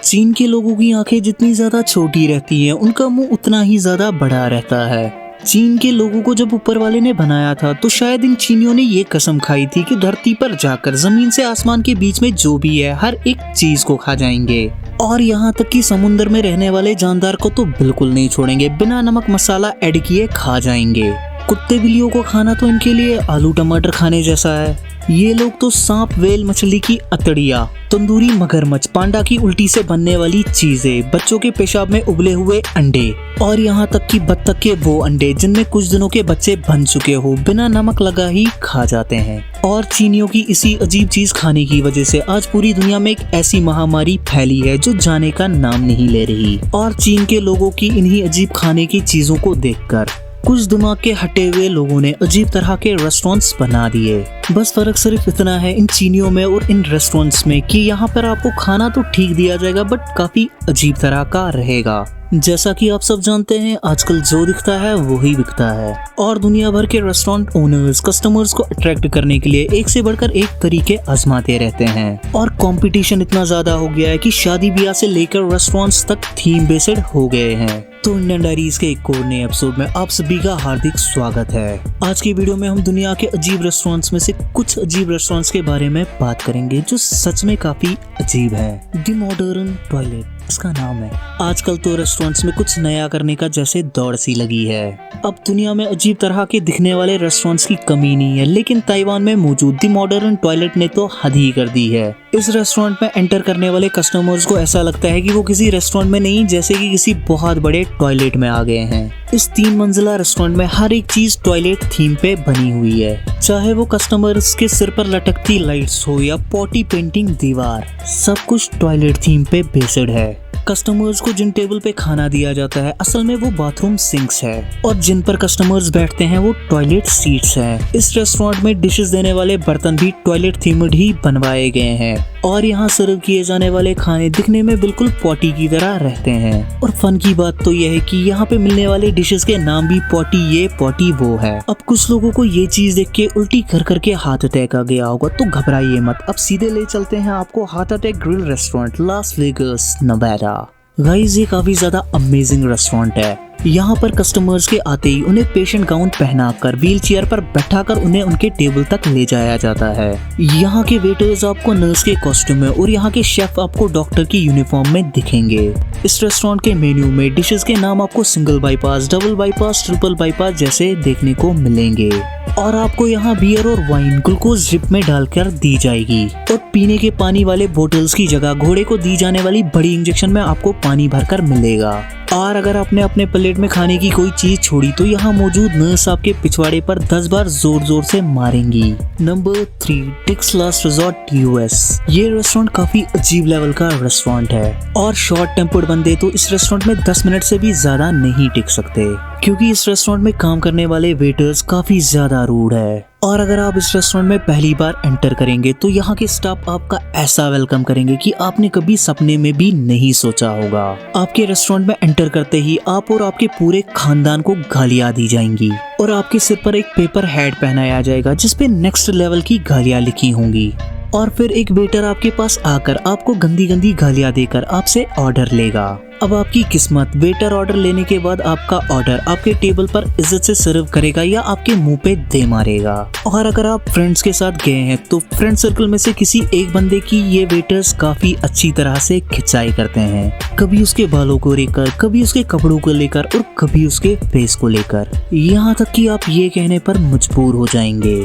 चीन के लोगों की आंखें जितनी ज्यादा छोटी रहती हैं, उनका मुंह उतना ही ज्यादा बड़ा रहता है। चीन के लोगों को जब ऊपर वाले ने बनाया था तो शायद इन चीनियों ने ये कसम खाई थी कि धरती पर जाकर जमीन से आसमान के बीच में जो भी है हर एक चीज को खा जाएंगे, और यहाँ तक कि समुद्र में रहने वाले जानदार को तो बिल्कुल नहीं छोड़ेंगे, बिना नमक मसाला ऐड किए खा जाएंगे। कुत्ते बिल्लियों को खाना तो इनके लिए आलू टमाटर खाने जैसा है। ये लोग तो सांप, वेल, मछली की अतड़िया, तंदूरी मगरमच्छ, पांडा की उल्टी से बनने वाली चीजें, बच्चों के पेशाब में उबले हुए अंडे, और यहाँ तक कि बत्तख के वो अंडे जिनमें कुछ दिनों के बच्चे बन चुके हो, बिना नमक लगा ही खा जाते हैं। और चीनियों की इसी अजीब चीज खाने की वजह से आज पूरी दुनिया में एक ऐसी महामारी फैली है जो जाने का नाम नहीं ले रही। और चीन के लोगों की इन्हीं अजीब खाने की चीजों को देखकर कुछ दिमाग के हटे हुए लोगों ने अजीब तरह के रेस्टोरेंट्स बना दिए। बस फर्क सिर्फ इतना है इन चीनियों में और इन रेस्टोरेंट्स में कि यहाँ पर आपको खाना तो ठीक दिया जाएगा बट काफी अजीब तरह का रहेगा। जैसा कि आप सब जानते हैं, आजकल जो दिखता है वही बिकता है, और दुनिया भर के रेस्टोरेंट ओनर्स कस्टमर्स को अट्रैक्ट करने के लिए एक से बढ़कर एक तरीके आजमाते रहते हैं। और कंपटीशन इतना ज्यादा हो गया है कि शादी ब्याह से लेकर रेस्टोरेंट्स तक थीम बेस्ड हो गए हैं। तो इंडियन डायरीज के एक और नए एपिसोड में आप सभी का हार्दिक स्वागत है। आज की वीडियो में हम दुनिया के अजीब रेस्टोरेंट्स में से कुछ अजीब रेस्टोरेंट्स के बारे में बात करेंगे जो सच में काफी अजीब है। द मॉडर्न टॉयलेट इसका नाम है। आजकल तो रेस्टोरेंट्स में कुछ नया करने का जैसे दौड़ सी लगी है। अब दुनिया में अजीब तरह के दिखने वाले रेस्टोरेंट्स की कमी नहीं है, लेकिन ताइवान में मौजूद द मॉडर्न टॉयलेट ने तो हद ही कर दी है। इस रेस्टोरेंट में एंटर करने वाले कस्टमर्स को ऐसा लगता है कि वो किसी रेस्टोरेंट में नहीं, जैसे कि किसी बहुत बड़े टॉयलेट में आ गए हैं। इस 3 मंजिला रेस्टोरेंट में हर एक चीज टॉयलेट थीम पे बनी हुई है, चाहे वो कस्टमर्स के सिर पर लटकती लाइट्स हो या पॉटी पेंटिंग दीवार, सब कुछ टॉयलेट थीम पे बेस्ड है। कस्टमर्स को जिन टेबल पे खाना दिया जाता है असल में वो बाथरूम सिंक्स है, और जिन पर कस्टमर्स बैठते हैं वो टॉयलेट सीट्स हैं। इस रेस्टोरेंट में डिशेस देने वाले बर्तन भी टॉयलेट थीम्ड ही बनवाए गए हैं, और यहाँ सर्व किए जाने वाले खाने दिखने में बिल्कुल पॉटी की तरह रहते हैं। और फन की बात तो यह है कि यहाँ पे मिलने वाले डिशेस के नाम भी पॉटी ये पॉटी वो है। अब कुछ लोगों को ये चीज देख के उल्टी कर करके हार्ट अटैक आ गया होगा, तो घबराइए मत। अब सीधे ले चलते हैं आपको heart attack grill restaurant, Las Vegas, Nevada. Guys, ये काफी ज्यादा अमेजिंग रेस्टोरेंट है। यहाँ पर कस्टमर्स के आते ही उन्हें पेशेंट गाउन पहनाकर व्हील चेयर पर बैठाकर उन्हें उनके टेबल तक ले जाया जाता है। यहाँ के वेटर्स आपको नर्स के कॉस्ट्यूम में और यहाँ के शेफ आपको डॉक्टर की यूनिफॉर्म में दिखेंगे। इस रेस्टोरेंट के मेन्यू में डिशेस के नाम आपको single bypass, double bypass, triple bypass जैसे देखने को मिलेंगे, और आपको यहाँ बियर और वाइन ग्लूकोज ड्रिप में डालकर दी जाएगी। और पीने के पानी वाले बोतल्स की जगह घोड़े को दी जाने वाली बड़ी इंजेक्शन में आपको पानी भरकर मिलेगा। और अगर आपने अपने प्लेट में खाने की कोई चीज छोड़ी तो यहाँ मौजूद नर्स आपके पिछवाड़े पर 10 बार जोर जोर से मारेंगी। नंबर 3, डिक्स लास्ट रिजॉर्ट यूएस। ये रेस्टोरेंट काफी अजीब लेवल का रेस्टोरेंट है, और शॉर्ट टेम्पर्ड बंदे तो इस रेस्टोरेंट में 10 मिनट से भी ज्यादा नहीं टिक सकते, क्योंकि इस रेस्टोरेंट में काम करने वाले वेटर्स काफी ज्यादा रूड है। और अगर आप इस रेस्टोरेंट में पहली बार एंटर करेंगे तो यहाँ के स्टाफ आपका ऐसा वेलकम करेंगे कि आपने कभी सपने में भी नहीं सोचा होगा। आपके रेस्टोरेंट में एंटर करते ही आप और आपके पूरे खानदान को गालियाँ दी जाएंगी, और आपके सिर पर एक पेपर हेड पहनाया जाएगा जिसपे नेक्स्ट लेवल की गालियाँ लिखी होंगी। और फिर एक वेटर आपके पास आकर आपको गंदी गंदी गालियाँ देकर आपसे ऑर्डर लेगा। अब आपकी किस्मत, वेटर ऑर्डर लेने के बाद आपका ऑर्डर आपके टेबल पर इज्जत से सर्व करेगा या आपके मुंह पे दे मारेगा। और अगर आप फ्रेंड्स के साथ गए हैं तो फ्रेंड सर्कल में से किसी एक बंदे की ये वेटर्स काफी अच्छी तरह से खिंचाई करते हैं, कभी उसके बालों को लेकर, कभी उसके कपड़ों को लेकर, और कभी उसके फेस को लेकर, यहाँ तक कि आप ये कहने पर मजबूर हो जाएंगे,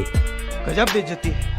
गजब बेइज्जती है।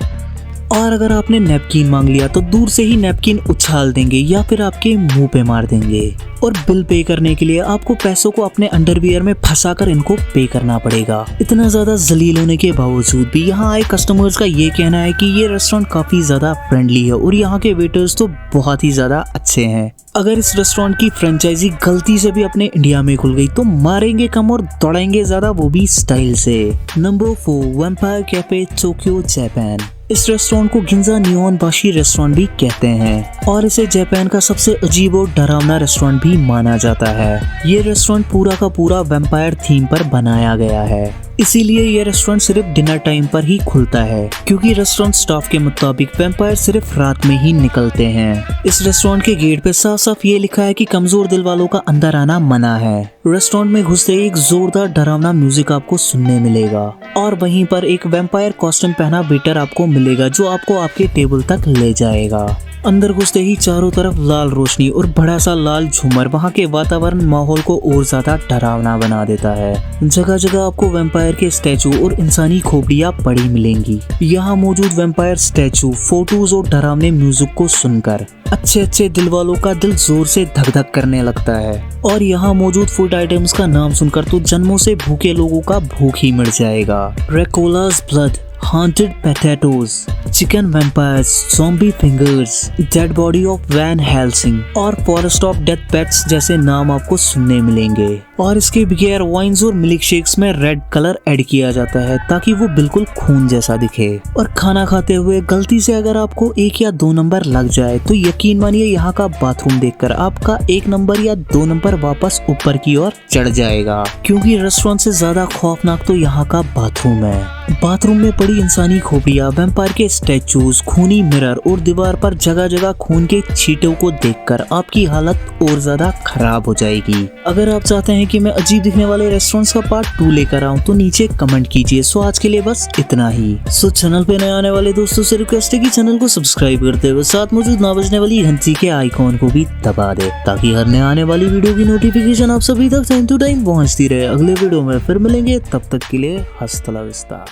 और अगर आपने नैपकिन मांग लिया तो दूर से ही नैपकिन उछाल देंगे या फिर आपके मुंह पे मार देंगे। और बिल पे करने के लिए आपको पैसों को अपने अंडरवियर में फंसाकर इनको पे करना पड़ेगा। इतना ज्यादा जलील होने के बावजूद भी यहाँ आए कस्टमर्स का ये कहना है कि ये रेस्टोरेंट काफी ज्यादा फ्रेंडली है और यहाँ के वेटर्स तो बहुत ही ज्यादा अच्छे हैं। अगर इस रेस्टोरेंट की फ्रेंचाइजी गलती से भी अपने इंडिया में खुल गई तो मारेंगे कम और दौड़ाएंगे ज्यादा, वो भी स्टाइल से। Number 4, vampire cafe, Tokyo, Japan. इस रेस्टोरेंट को गिंजा नियोनबाशी रेस्टोरेंट भी कहते हैं और इसे जापान का सबसे अजीब और डरावना रेस्टोरेंट भी माना जाता है। ये रेस्टोरेंट पूरा का पूरा वैम्पायर थीम पर बनाया गया है इसीलिए ये रेस्टोरेंट सिर्फ डिनर टाइम पर ही खुलता है, क्योंकि रेस्टोरेंट स्टाफ के मुताबिक वैम्पायर सिर्फ रात में ही निकलते हैं। इस रेस्टोरेंट के गेट पे साफ साफ ये लिखा है कि कमजोर दिल वालों का अंदर आना मना है। रेस्टोरेंट में घुसते ही एक जोरदार डरावना म्यूजिक आपको सुनने मिलेगा और वहीं पर एक वैम्पायर कॉस्ट्यूम पहना वेटर आपको मिलेगा जो आपको आपके टेबल तक ले जाएगा। अंदर घुसते ही चारों तरफ लाल रोशनी और बड़ा सा लाल झूमर वहाँ के वातावरण माहौल को और ज्यादा डरावना बना देता है। जगह जगह आपको वैम्पायर के स्टैचू और इंसानी खोपड़ियाँ पड़ी मिलेंगी। यहाँ मौजूद वैम्पायर स्टैचू, फोटोज और डरावने म्यूजिक को सुनकर अच्छे दिल वालों का दिल जोर से धक धक करने लगता है। और यहाँ मौजूद फूड आइटम्स का नाम सुनकर तो जन्मों से भूखे लोगों का भूख ही मिट जाएगा। ड्रैकुला's blood, haunted potatoes, chicken vampires, zombie fingers, dead body of Van Helsing और forest of death pets जैसे नाम आपको सुनने मिलेंगे। और इसके बगैर वाइन्स और मिल्क शेक्स में रेड कलर ऐड किया जाता है ताकि वो बिल्कुल खून जैसा दिखे। और खाना खाते हुए गलती से अगर आपको 1 या 2 नंबर लग जाए तो यकीन मानिए यहाँ का बाथरूम देखकर आपका 1 नंबर या 2 नंबर वापस ऊपर की ओर चढ़ जाएगा, क्योंकि रेस्टोरेंट से ज्यादा खौफनाक तो यहाँ का बाथरूम है। बाथरूम में पड़ी इंसानी खोपड़ियाँ, वैम्पायर के स्टैचूज, खूनी मिरर और दीवार पर जगह जगह खून के छींटों को देखकर आपकी हालत और ज्यादा खराब हो जाएगी। अगर आप चाहते हैं कि मैं अजीब दिखने वाले रेस्टोरेंट्स का पार्ट 2 लेकर आऊं तो नीचे कमेंट कीजिए। सो आज के लिए बस इतना ही। सो चैनल पे नए आने वाले दोस्तों से रिक्वेस्ट है कि चैनल को सब्सक्राइब करते हुए साथ मौजूद ना बजने वाली घंटी के आइकॉन को भी दबा दे ताकि हर नए आने वाली वीडियो की नोटिफिकेशन आप सभी तक टाइम टू टाइम पहुंचती रहे। अगले वीडियो में फिर मिलेंगे, तब तक के लिए हस्ता ला विस्ता।